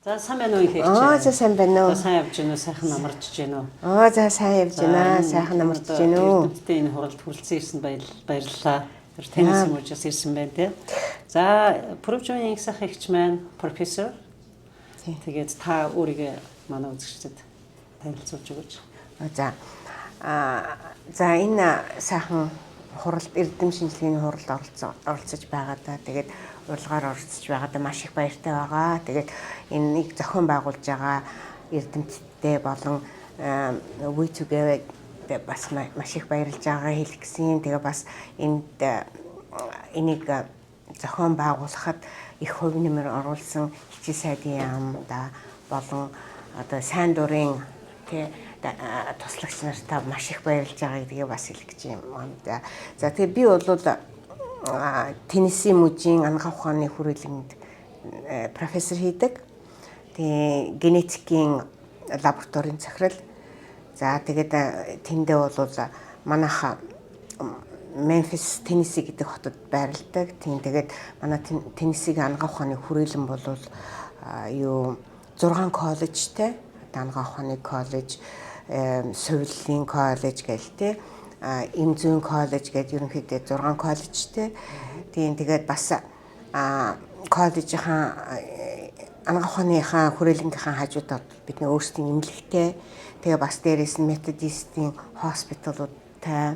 За сайн байна уу их За сайн байна уу. За сайн явж гэнэ үү? Сайхан амарч гэнэ үү? За сайн явж байна. Сайхан амарч гэнэ үү? Эрдэмтдийн энэ хуралд хүрэлцэн ирсэн баярлалаа. Теннис мужаас ирсэн байна те. За Провжоны их сайхан ихч маань профессор. Тэгээд та өөрийгөө манай үзэгчдэд танилцуулж өгөөч. За энэ сайхан хуралд эрдэм шинжилгээний хуралд оролцож байгаадаа тэгээд урилгаар оролцож байгаадаа маш их баяртай байгаа. Тэгээд энэ нэг зохион байгуулж байгаа эрдэмтдээ болон We2Go бас маш их баярлж байгаа хэлэх гэсэн. Тэгээ бас энийг зохион байгуулахад их хувь нэмэр оруулсан хичээл сайдын яамда болон одоо сайн дурын туслагч нартаа маш их баярлж байгааг тэгээ бас хэлэх гэж юм. За тэгээ би бол Теннесси мужийн ангаа ухааны хүрээлэнд профессор хийдэг. Тэгээ генетикийн лабораторийн захирал. За тэгээд тэндээ бол манайха Memphis, Tennessee гэдэг хотод байрладаг. Тэгээд манай Tennessee-гийн ангаа ухааны хүрээлэн бол 6 коллежтэй. Ангаа ухааны коллеж, сувиллийн коллеж гэлтэй, эм зүйн коллеж гэдэг ерөнхийдөө 6 коллежтэй. Тэгээд бас коллежийн ангаа ухааныхаа хүрээлэнгийнхаа хажуудад бидний өөрсдийн эмнэлэгтэй. Тэгээ бас дээрээс нь методистийн хоспиталуудтай.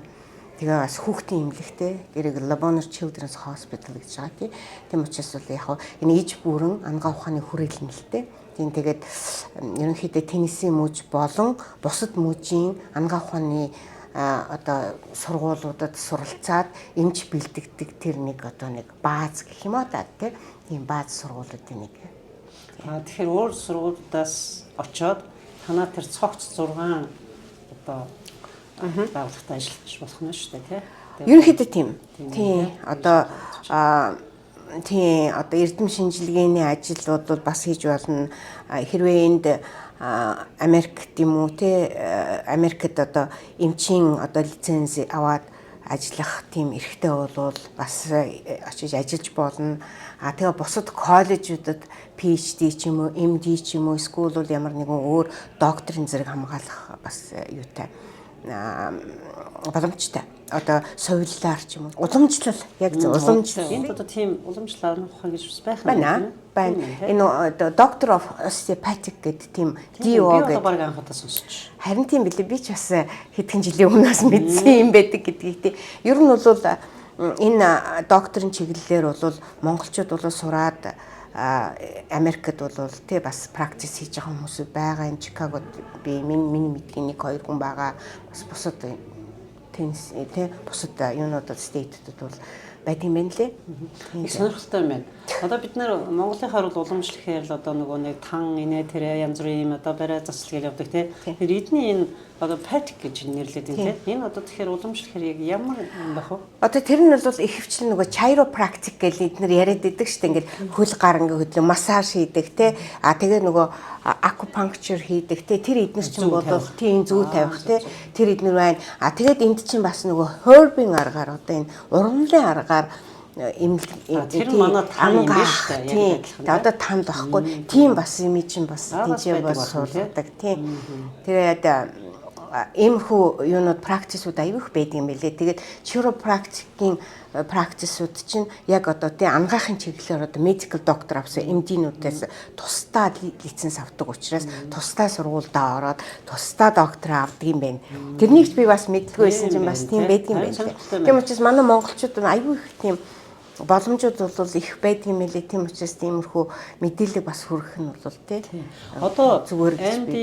Тэгээ бас хүүхдийн эмнэлэгтэй. Гэрэг Labonor Children's Hospital гэж байгаа тийм учраас бол яг энэ иж бүрэн ангаа ухааны хүрээлэн л дээ. Тэгээд ерөнхийдөө Теннесси муж болон бусад мужийн ангаа ухааны одоо сургуулиудад суралцаад эмч бэлдэгдэг тэр нэг бааз гэх юм аа тийм бааз сургуулиудын нэг. Тэгэхээр өөр сургуулиудаас очоод танаа тэр цогц 6 одоо байгууллагад ажиллаж болох нь шүү дээ тий. Ерөнхийдөө тийм. Одоо эрдэм шинжилгээний ажилууд бол бас хийж болно. Хэрвээ энд Америкт юм уу те Америкт одоо эмчийн одоо лиценз аваад ажиллах тийм эрхтэй бол бас очиж ажиллаж болно. Тэгээ бусад коллежуудад PhD ч юм уу, MD ч юм уу, эсвэл бол ямар нэгэн өөр докторийн зэрэг хамгаалах бас юутай боломжтой. Одоо сувиллаар ч юм уу. Уламжлал яг уламжлал. Энд одоо тийм уламжлал авах гэж байх юм байна. Энэ Doctor of Osteopathic гэдэг тийм DO гэдэг баг анхудаа сонсч. Харин тийм билээ. Би ч бас хэдхэн жилийн өмнөөс мэдсэн юм байдаг гэдгийг. Ер нь бол энэ докторийн чиглэлээр бол монголчууд бол сураад Америкт бол тий бас практис хийж байгаа хүмүүс байгаа. Энэ Чикагод би миний мэдгийн 1-2 хүн байгаа. Бас бусад Теннесси тий бусад юунуудад стейтүүд бол байт юм байна лээ. Их сонирхолтой юм байна. Одоо бид нэр Монголынхаар бол уламжлалхээр л одоо нөгөө нэг тан инээ тэрэ янз бүрийн юм одоо барай засал гэж явдаг тий. Тэр эдний энэ одоо патик гэж нэрлэдэг тий. Энэ одоо тэгэхээр уламжлалхээр яг ямар юм байх вэ? Одоо тэр нь бол их хвчлэн нөгөө chiropractic гэж эднэр яриад байдаг шүү дээ. Ингээд хөл гар ингээд хөдлөө массаж хийдэг тий. Тэгээ нөгөө acupuncture хийдэг тий. Тэр эднэр чинь бол тийм зүү тавих тий. Тэр эднэр байна. Тэгээд энд чинь бас нөгөө herbing аргаар одоо энэ ургамлын аргаар тэр манай тань юм биш үү? Одоо танд байхгүй. Тийм бас юм чинь бас тийж бас суулгадаг тийм. Тэгээд эмхүү юунууд практисууд аюух байдаг юм билээ. Тэгээд chiropractic-ийн практисууд чинь яг одоо тий ангаахын чиглэлээр одоо medical doctor авсан MD-нуудаас тусдаа лиценз авдаг учраас тусдаа сургуульдаа ороод тусдаа доктор авдаг юм байна. Тэрнийг би бас мэддэггүй байсан чинь бас тийм байдаг юм байна. Тийм учраас манай монголчууд аюу их тийм боломжууд бол их байдаг юм лээ. Тийм учраас тиймэрхүү мэдээлэл бас хүргэх нь бол тий. Одоо зүгээр MD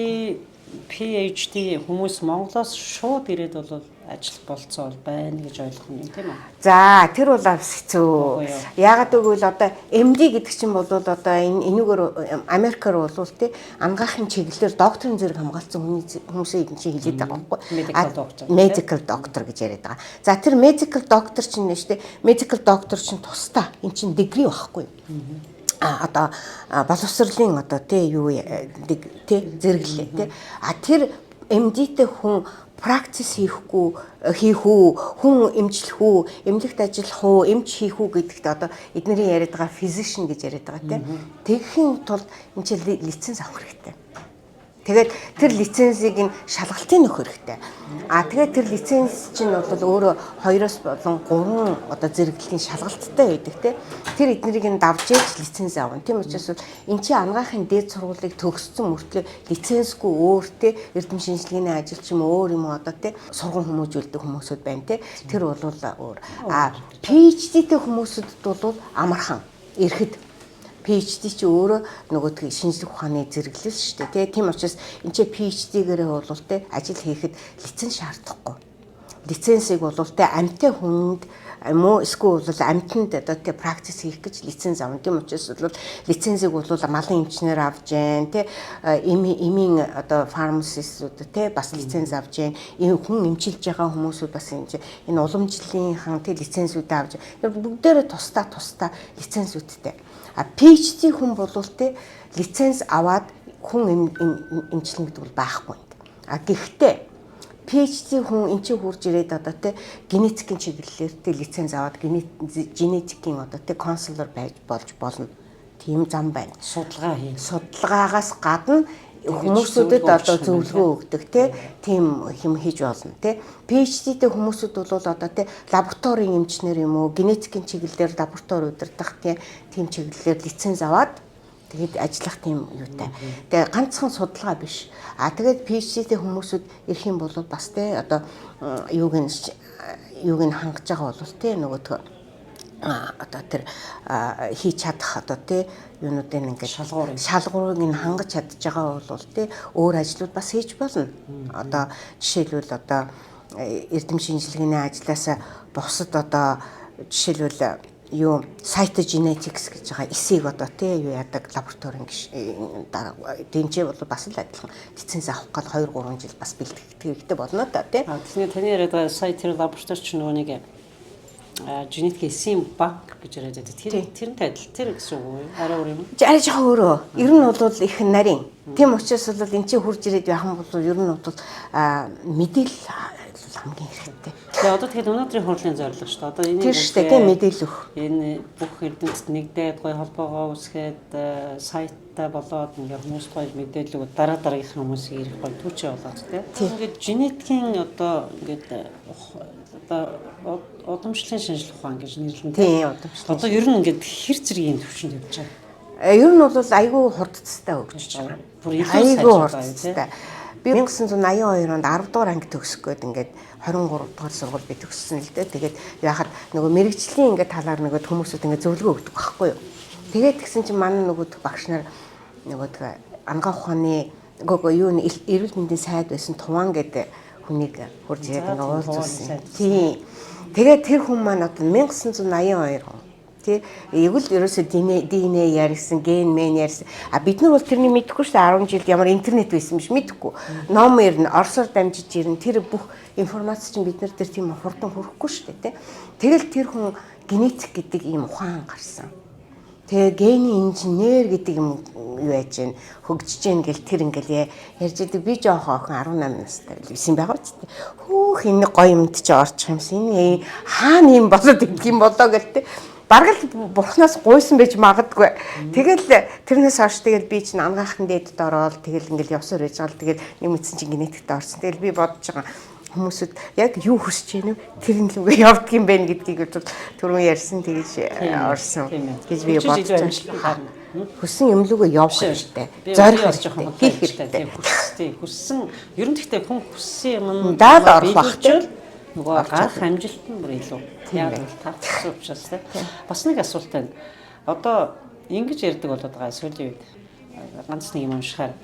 PhD хүмүүс Монголоос шууд ирээд бол ажил болцоо байна гэж ойлгох юм тийм үү? За тэр бол бас хэцүү. Яагаад гэвэл одоо MD гэдэг чинь бол одоо энэгээр Америкаар бол тий ангаахын чиглэлээр докторийн зэрэг хамгаалсан хүмүүсээ чинь хэлээд байгаа байхгүй. Medical doctor гэж яриад байгаа. За тэр medical doctor чинь нэ штэ medical doctor чинь тусдаа эн чинь degree байхгүй. Одоо боловсролын одоо тий юу тий зэрэглээ тий тэр MD-тэй хүн практис хийх үү, хүн эмчлэх үү, эмнэлэгт ажиллах уу, эмч хийх үү гэдэгт одоо эднэрийн яриад байгаа physician гэж яриад байгаа тийм. Тэгэхийн тулд энэ чинь лиценз авах хэрэгтэй. Тэгээд тэр лицензийг нь шалгалтын нөх хэрэгтэй. Тэгээд тэр лиценз чинь бол өөрөө 2-оос болон 3 одоо зэрэглэлийн шалгалттай байдаг те. Тэр эднэрийг нь давж ээж лиценз авна. Тийм учраас эн чинь анагаахын дээд сургуулийг төгссөн мөртлөө лицензгүй өөр те эрдэм шинжилгээний ажил ч юм өөр юм одоо те сургууль хүмүүжүүлдэг хүмүүсүүд байна те. Тэр бол өөр. PhD-тэй хүмүүсэд бол амархан ирэхэд PhD чи өөрөө нөгөө шинжлэх ухааны зэрэглэл шүү дээ тийм учраас энэ чи PhD-гээрээ бол те ажил хийхэд лиценз шаардахгүй. Лицензийг бол те амьтай хүнд муу эсвэл бол амьтанд одоо те практис хийх гэж лиценз авна. Тийм учраас бол лицензийг бол малын эмчнэр авч जैन те эмийн одоо фармацистууд те бас лиценз авч जैन. Энэ хүн эмчилж байгаа хүмүүсүүд бас энэ уламжлалынхан те лицензүүд авч бүгдээрээ тусдаа лицензүүдтэй. PhD хүн бол те лиценз аваад хүн эмчлэн гэдэг бол байхгүй. Гэхдээ PhD хүн эн чинь хурж ирээд одоо те генетикийн чиглэлээр те лиценз аваад генетикийн одоо те консулер болж болно. Тийм зам байна. Судалгаагаас гадна хүмүүсүүдэд одоо зөвлөгөө өгдөг тийм юм хийж болно те. PhD-тэй хүмүүсүүд бол одоо те лабораторийн эмчнэр юм уу, генетикийн чиглэлээр лаборатори удирдах тийм чиглэлээр лиценз аваад тэгээд ажиллах тийм юутай. Тэгээ ганцхан судалгаа биш. Тэгээд PhD-тэй хүмүүсүүд ирэх юм бол бас те одоо юуг нь хангаж байгаа бол те нөгөө одоо тэр хийж чадах одоо тий юунуудын ингээд шалгуурыг нь хангаж чадж байгаа бол тий өөр ажлууд бас хийж болно. Одоо жишээлбэл одоо эрдэм шинжилгээний ажлаас бусад одоо жишээлбэл юу cytogenetics гэж байгаа эсийг одоо тий юу яадаг лабораторийн дэнжээ бол бас л адилхан лиценз авах гал 2-3 жил бас бэлтгэх хэрэгтэй болно та тий. Тэгэхээр таны яриад байгаа cyto лаборатори ч нөгөө нэг генетик эсийн банк гэж яриад байдаг. Тэрнтэй адил тэр гэсэн үг үү? Арай өөр юм уу? Арай жоохон өөрөө. Ер нь бол их нарийн. Тийм учраас бол эн чинь хурж ирээд яхан бол ер нь бол мэдээлэл хамгийн хэрэгтэй. Тэгээ одоо тэгээд өнөөдрийн хурлын зорилго шүү дээ. Одоо энийг тэр шүү дээ тийм мэдээлэл өгөх. Энэ бүх эрдэмтэд нэгдээд гоё холбоогоо үүсгээд сайттай болоод ингээ хүмүүст гоё мэдээлэл өгöd дараагийнх хүмүүсийг ирэх гоё түүчээ болоод тийм. Ингээд генетикийн одоо ингээд одоо удамшлын шинжилгээ ухаан гэж нэрлэн тийм удамшлын. Одоо ер нь ингээд хэр зэргийн төвшөнд явж байгаа. Ер нь бол айгүй хурдцтай өгч байгаа. Бүр айгүй хурдцтай. Би 1982 онд 10 дугаар анги төгсөх гээд ингээд 23 дугаар сургууль би төгссөн л дээ. Тэгээд яхад нөгөө мэрэгжлийн ингээд талаар нөгөө хүмүүсүүд ингээд зөвлөгөө өгдөг байхгүй юу. Тэгээд тэгсэн чинь манай нөгөө багш нар нөгөө ангаа ухааны юу эрүүл мэндийн сайд байсан Туван гэдэг хүнийг хурж ирээд ингээд уулзсан. Тийм. Тэгээд тэр хүн маань одоо 1982 он тий эвгүй ерөөсө DNA ярьсан, ген мен ярьсан. Бид нар бол тэрний мэдэхгүй шүү дээ 10 жилд ямар интернет байсан биш мэдэхгүй. Ном ирнэ, орсоор дамжиж ирнэ. Тэр бүх информац чинь бид нар тэр тийм хурдан хүрэхгүй шүү дээ тий. Тэгэл тэр хүн генетик гэдэг ийм ухаан гарсан. Тэгээ гений инженер гэдэг юм юу яаж гэн хөгжиж гэн гэл тэр ингээл ярьж идэг би жоохоо охин 18 настай байсан байгаа ч хөөх энэ гоё юмд чи орчих юмсан энэ хаана юм болоод идэх юм болоо гэлтэй бараг л бурхнаас гуйсан байж магадгүй. Тэгэл тэрнээс хойш тэгэл би чинь ангаахын дээдэд ороод тэгэл ингээл явсаар байж байгаа л тэгэл нэг мэдсэн чинь генетикт орсон. Тэгэл би бодож байгаа хүмүүсүүд яг юу хүсэж байна вэ? Тэр нь л үгүй явдаг юм байна гэдгийг бол түрүүн ярьсан тэгэж орсон гэж би бодож байна. Хүссэн юм лүгөө явах хэрэгтэй. Зорих хэрэгтэй. Хийх хэрэгтэй. Хүссэн ер нь гэхдээ хүн хүссэн юм даад орох багчвал нөгөө гарах амжилт нь бүр илүү. Яг л тавцсан учраас бас нэг асуулт байна. Одоо ингэж ярьдаг болоод байгаа сүүлийн үед ганц нэг юм уншихаар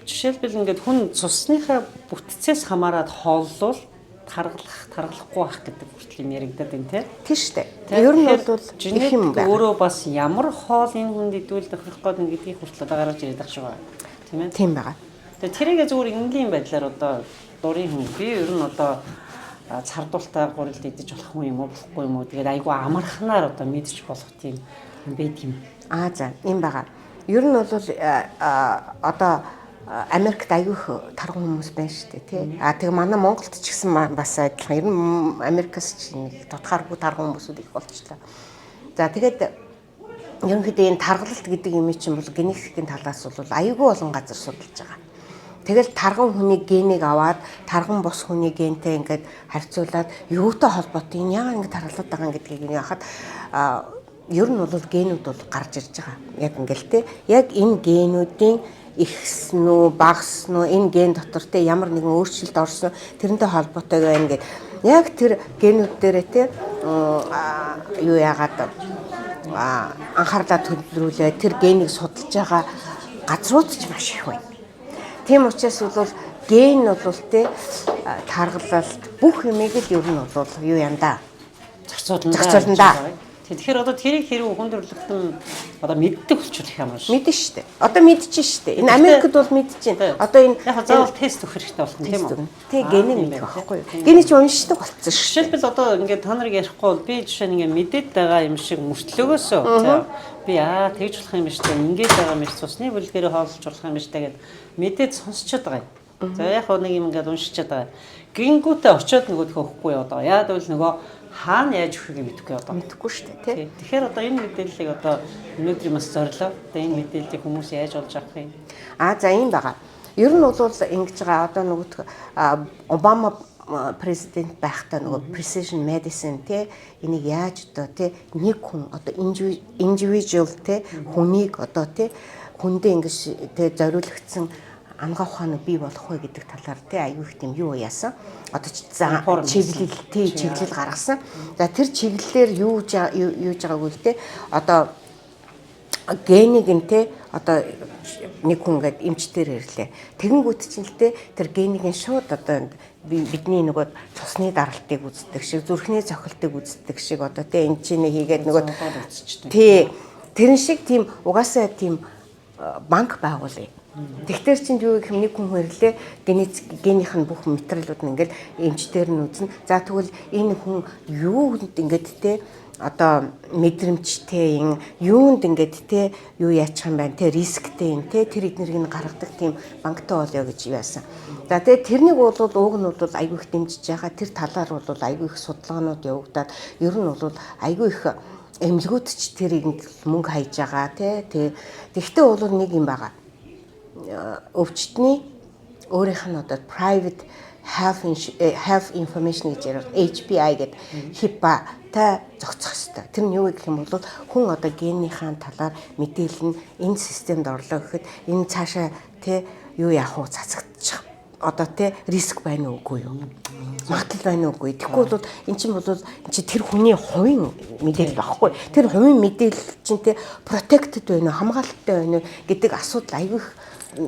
жишээлбэл ингээд хүн цусныхаа бүтцээс хамаарат хооллол таргалахгүй байх гэдэг хүртэл юм яригадаад байна тийм шүү дээ. Ер нь бол их юм байна. Өөрөө бас ямар хоол энэ хүнд идвэл тохирох гээд гэдгийг хүртэл одоо гаргаж ирээд байгаа шүү байна. Тийм ээ. Тийм байгаа. Тэгээ тэрийг зүгээр энгийн байдлаар одоо дурын хүн би ер нь одоо цардуултаа гурилд идэж болох юм уу болохгүй юм уу тэгээд айгүй амархнаар одоо мэдчих болох тийм юм байт юм. За юм байгаа. Ер нь бол одоо Америкт аягүй их тарган хүмүүс байна шүү дээ тий. Тэгээ манай Монголд ч гэсэн бас адилхан. Ер нь Америкас ч нэг тодорхойгүй тарган хүмүүсүүд их болчихлоо. За тэгээд ерөнхийдөө энэ таргалалт гэдэг юм чинь бол генетикийн талаас бол аягүй олон газар судалж байгаа. Тэгэл тарган хүний генийг аваад тарган бус хүний гентэй ингээд харьцуулаад юутай холбоотой энэ яагаад ингэ таргалаад байгаа юм гэдгийг нь яхад ер нь бол генүүд бол гарч ирж байгаа. Яг ингээл те. Яг энэ генүүдийн ихсэн үү, багассан уу, энэ ген дотор те ямар нэгэн өөрчлөлт орсон тэрнтэй холбоотой байна гэдэг. Яг тэр генүүд дээрээ те юу яагаад анхаарлаа төвлөрүүлээ тэр генийг судалж байгаа газрууд ч маш их байна. Тийм учраас бол ген бол те таргалалт бүх юмыг л ер нь бол юу янда зохицуулна. Тэгэхээр одоо тэрийг хэрэг хүн төрөлхтөн одоо мэддэг болчихвол их юм шүү. Мэдэн шүү дээ. Одоо мэдчихэж шүү дээ. Энэ Америкт бол мэдчихээн. Одоо энэ яг заавал тест өгөх хэрэгтэй болох юм тийм үү? Тэг генийг мэдэх байхгүй юу? Гений чи уншдаг болцсон шүү. Жишээлбэл одоо ингээд та нарыг ярихгүй бол би жишээ нь ингээд мэдээд байгаа юм шиг мөртлөгөөсөө би тэгж болох юм биш үү? Ингээд байгаа юм биш цусны бүлгэрээ хооллож болох юм биш тэгээд мэдээд сонсчод байгаа юм. За яг нэг юм ингээд уншичаад байгаа. Гингүүтээ очиод нөгөөхөө өгөхгүй яваад байгаа. Яад бол нөгөө хаана яаж өгөхийг мэдэхгүй одоо. Мэдэхгүй шүү дээ, тий. Тэгэхээр одоо энэ мэдээллийг одоо өнөөдөр бас зорлоо. Одоо энэ мэдээллийг хүмүүс яаж олж авах юм? За ийм байгаа. Ер нь бол ингэж байгаа одоо нөгөө Обама президент байхдаа нөгөө precision medicine тий энийг яаж одоо тий нэг хүн одоо individual тий хүнийг одоо тий хүндээ ингэж тий зориулагдсан амгаа ухааны бий болох вэ гэдэг талаар тий аюу их тийм юу яасан. Одоо чиглэл гаргасан. За тэр чиглэлээр юу байгаагүй л тий одоо генийг нь тий одоо нэг хүн ингээд эмчтэр ирлээ. Тэгэнгүүт чинь л тий тэр генийг нь шууд одоо бидний нөгөө цусны даралтыг үздэг шиг зүрхний цохилтыг үздэг шиг одоо тий энэ чинь хийгээд нөгөө тий тэрэн шиг тийм угаасаа тийм банк байгуулъя. Тэгтэр чинь юу гэх юм нэг хүн хөрлөө генийх нь бүх материалууд нь ингээл эмчтэр нь үзнэ. За тэгвэл энэ хүн юунд ингээд те одоо мэдрэмжтэй юунд ингээд те юу яачих юм байна те рисктэй юм те тэр эднэрийг нь гаргадаг тийм банктай болё гэж яасан. За тэгээ тэрнийг бол уг нь бол айгүй их дэмжиж байгаа. Тэр талаар бол айгүй их судалгаанууд явагдаад ер нь бол айгүй их эмнэлгүүд ч тэрийг мөнгө хайж байгаа те. Тэгтээ бол нэг юм байгаа. Өвчтний өөрийнх нь одоо private health information гэж ярив HPI гэдэг HIPAA-тай зохицох хэрэгтэй. Тэр нь юу гэх юм бол хүн одоо генийхаа талаар мэдээлэл нь энэ системд орлоо гэхэд энэ цаашаа те юу яах вэ цацагдчих одоо те риск байна уугүй юу? Магадлал байна уугүй. Тэгэхгүй бол эн чинь тэр хүний хувийн мэдээлэл багхгүй. Тэр хувийн мэдээлэл чинь те protected байна уу, хамгаалалттай байна уу гэдэг асуудал айгүй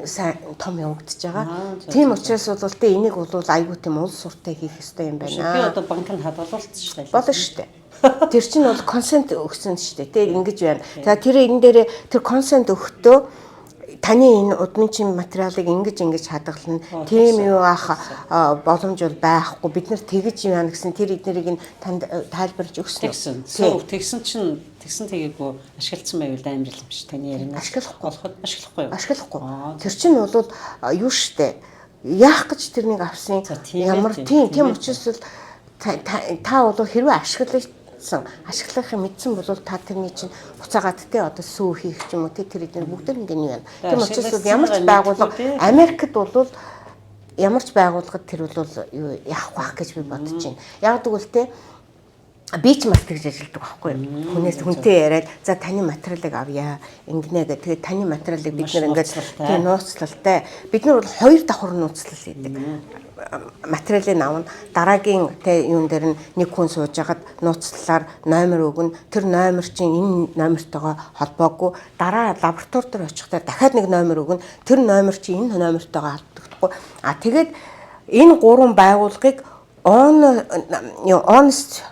сайн том явагдаж байгаа. Тийм учраас бол тэ энийг бол айгүй тийм уул суртаа хийх хэрэгтэй юм байна. Би одоо банкнд хадгалуулсан шүү дээ. Болно шүү дээ. Тэр чинь бол консент өгсөн шүү дээ. Тэ ингэж байна. За тэр энэ дээр тэр консент өгөхдөө таны энэ удмын материалыг ингэж хадгална. Тийм юу ах боломж бол байхгүй. Бид нар тэгэж юм яана гэсэн тэр эднэрийг танд тайлбарлаж өгсөн. Тэгсэн чинь тэгсэн тэгээгүй ашигласан байвал амжилт юм биш. Таны ярина. Ашиглахгүй юу? Ашиглахгүй. Тэр чинь бол юу штэ. Яах гэж тэрнийг авсан ямар тийм учраас та бол хэрвээ ашиглахыг мэдсэн бол та тэрний чинь буцаагаад те одоо сүү хийх ч юм уу те тэр эдгээр бүгд ингэ юм байна. Тийм учраас ямар ч байгууллага Америкт бол ямар ч байгууллагад тэр бол юу яах байх гэж би бодож байна. Яг гэвэл те би ч маш тэгж ажилладаг байхгүй юу. Хүнээс хүнтэй яриад за таны материалыг авъя ингэнэ гэх. Тэгээд таны материалыг бид нэр ингээд тийм нууцлалтай. Бид нар бол 2 давхар нууцлал хийдэг. Материалыг авна дараагийн тэ юун дээр нь нэг хүн сууж агаад нууцлалаар номер өгнө. Тэр номер чинь энэ номертойгоо холбоогүй. Дараа лаборатори дээр очихдаа дахиад нэг номер өгнө. Тэр номер чинь энэ номертойгоо холбогдохгүй. Тэгээд энэ 3 байгууллагыг honest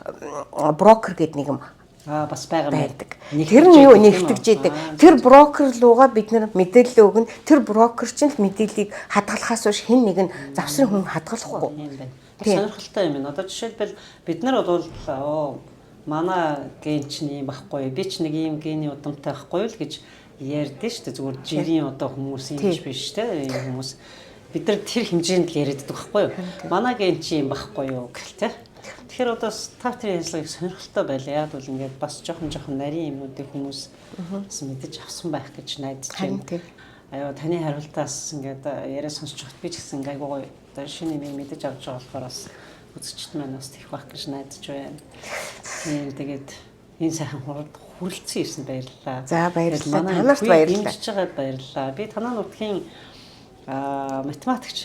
broker гэдэг нэг юм бас байдаг. Тэр нь юу нэгтгэж идэг. Тэр брокер руугаа бид нэр мэдээлэл өгнө. Тэр брокер чинь мэдээллийг хадгалахаас биш хэн нэг нь завсрын хүн хадгалахгүй. Сонирхолтой юм байна. Одоо жишээлбэл бид нар бол манай ген чинь юм байхгүй. Би ч нэг ийм гений удамтай байхгүй л гэж ярьдэн шүү дээ. Зүгээр жирийн одоо хүмүүс юм биш те. Энэ хүмүүс бид нар тэр хэмжээнд л яриад байдаг байхгүй юу? Манайгийн чи юм байхгүй юу гэл те. Тэгэхээр одоо стартер ярьцлагыг сонирхолтой байлаа. Яг бол ингээд бас жоохон нарийн юмнуудыг хүмүүс мэдэж авсан байх гэж найдаж байна. Аюу таны хариултаас ингээд яриа сонсч байхад би ч гэсэн айгуу гоё одоо шинэ юм мэдэж авч байгаа болохоор бас үзэгчд маань бас тийх байх гэж найдаж байна. Тэгээд энэ сайхан хүрэлцэн ирсэнд баярлалаа. За баярлалаа. Танарт баярлалаа. Дэмжиж байгаад баярлалаа. Би танаа нутгийн математикч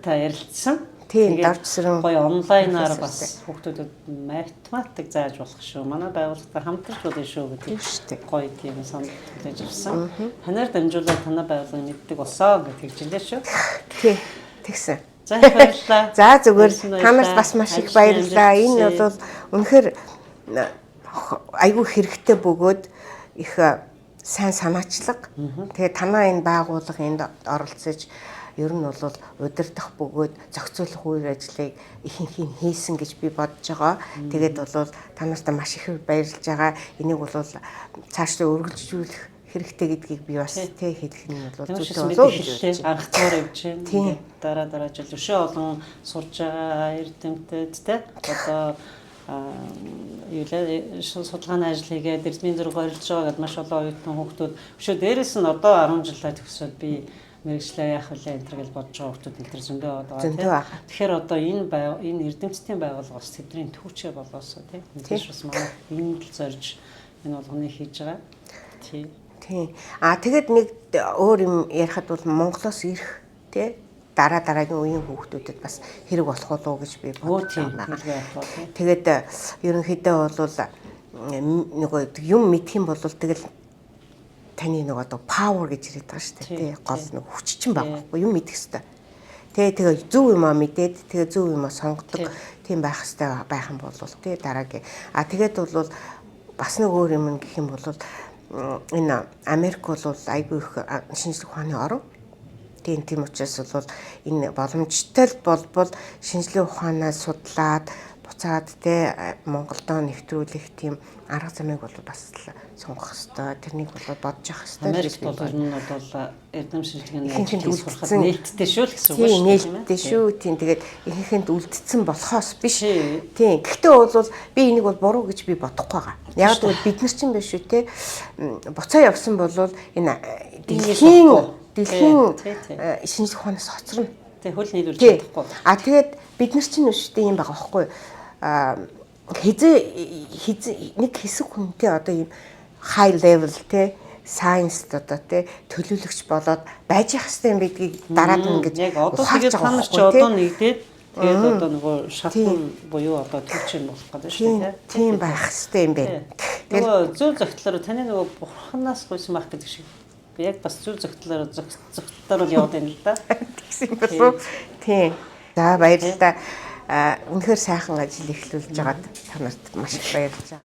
та ярилцсан. Тийм давчсрын гоё онлайнаар бас хүүхдүүдэд математик зааж болох шүү. Манай байгууллагатай хамтарч болно шүү гэдэг шүү дээ. Гоё тийм санал хүлээж авсан. Танаар дамжуулаад танаа байгууллага мэддэг болсоо гэж хэлжлээ шүү. Тийм тэгсэн. За баярлалаа. За зүгээр танаас бас маш их баярлалаа. Энэ бол үнэхээр айгүй хэрэгтэй бөгөөд их сайн санаачлаг. Тэгээ танаа энэ байгууллага энд оролцож ер нь бол удирдах бөгөөд зохицуулах үйл ажлыг ихэнх хийсэн гэж би бодож байгаа. Тэгээд бол танартаа маш их баярлж байгаа. Энийг бол цаашдаа үргэлжлүүлэх хэрэгтэй гэдгийг би бас тэ хэлэх нь бол зүйтэй болов гэж анхдмаар явж байна. Дараа жил өшөө олон сурж байгаа эрдэмтэд тэ одоо судалгааны ажил хийгээд эрдмийн зураг орилж байгаа гэдээ маш олон оюутан хүүхдүүд өшөө дээрээс нь одоо 10 жилаа төгсөөд би мэргэжлээ яах вэ энэ гэж бодож байгаа хүмүүс энэ төр зөндөө байгаа. Тэгэхээр одоо энэ эрдэмтдийн байгууллага бас тэдний түүчээ болоосоо тийм. Мэдээж бас манай энэ л зорж энэ болгоныг хийж байгаа. Тийм. Тэгээд нэг өөр юм ярихад бол Монголоос ирэх тий дараагийн үеийн хүүхдүүдэд бас хэрэг болох болов уу гэж би бодож байна. Тэгээд ерөнхийдөө бол нөгөө юм мэдх юм бол тэгэл таны нэг одоо power гэж яриад байгаа шүү дээ. Гол нэг хүччин байгаа байхгүй юм мэдэх хэрэгтэй. Тэгээ зөв юм аа мэдээд тэгээ зөв юм аа сонгодог тийм байх хэрэгтэй байх юм бол тий дараагийн. Тэгээд бол бас нэг өөр юм гэх юм бол энэ Америк бол айгүй их шинжлэх ухааны орн. Тийм учраас бол энэ боломжтой болбол шинжлэх ухаанаа судлаад буцаад те Монголдо нэвтрүүлэх тийм арга замыг бол бас сонгох хэрэгтэй. Тэрнийг бол бодож явах хэрэгтэй. Америкт бол ер нь бол эрдэм шинжилгээний сурахад нээлттэй шүү л гэсэн үг шүү. Тийм нээлттэй шүү. Тийм тэгээд ихэнхэнд үлдсэн болохоос биш. Тийм. Гэхдээ бол би энийг бол буруу гэж би бодохгүй байгаа. Яг тэгвэл бид нар чинь биш шүү те. Буцаа явсан бол энэ дэлхийн шинжлэх ухаанаас хоцорно. Тэг хөл нийлүүлж чадахгүй. Тэгээд бид нар чинь өштэй юм байгаа байхгүй. Нэг хэсэг хүнтэй одоо ийм high level те science одоо те төлөөлөгч болоод байж явах хэрэгтэй юм бидгийг дараад нь ингэж яг одоо тэгээд танаас ч одоо нэгдээд тэгээд одоо нөгөө шатн буюу одоо төвчэн болох гэдэг шүү дээ. Тийм байх хэрэгтэй юм байна. Нөгөө зөв зохиолоор таны нөгөө бурханаас гуйсан байх гэдэг шиг яг бас зөв зохиолоор бол яваад байна л да. Тэгсэн болов. Тийм. За баярлалаа. Үнэхээр сайхан ажил эхлүүлж байгаад танарт маш их баярлалаа.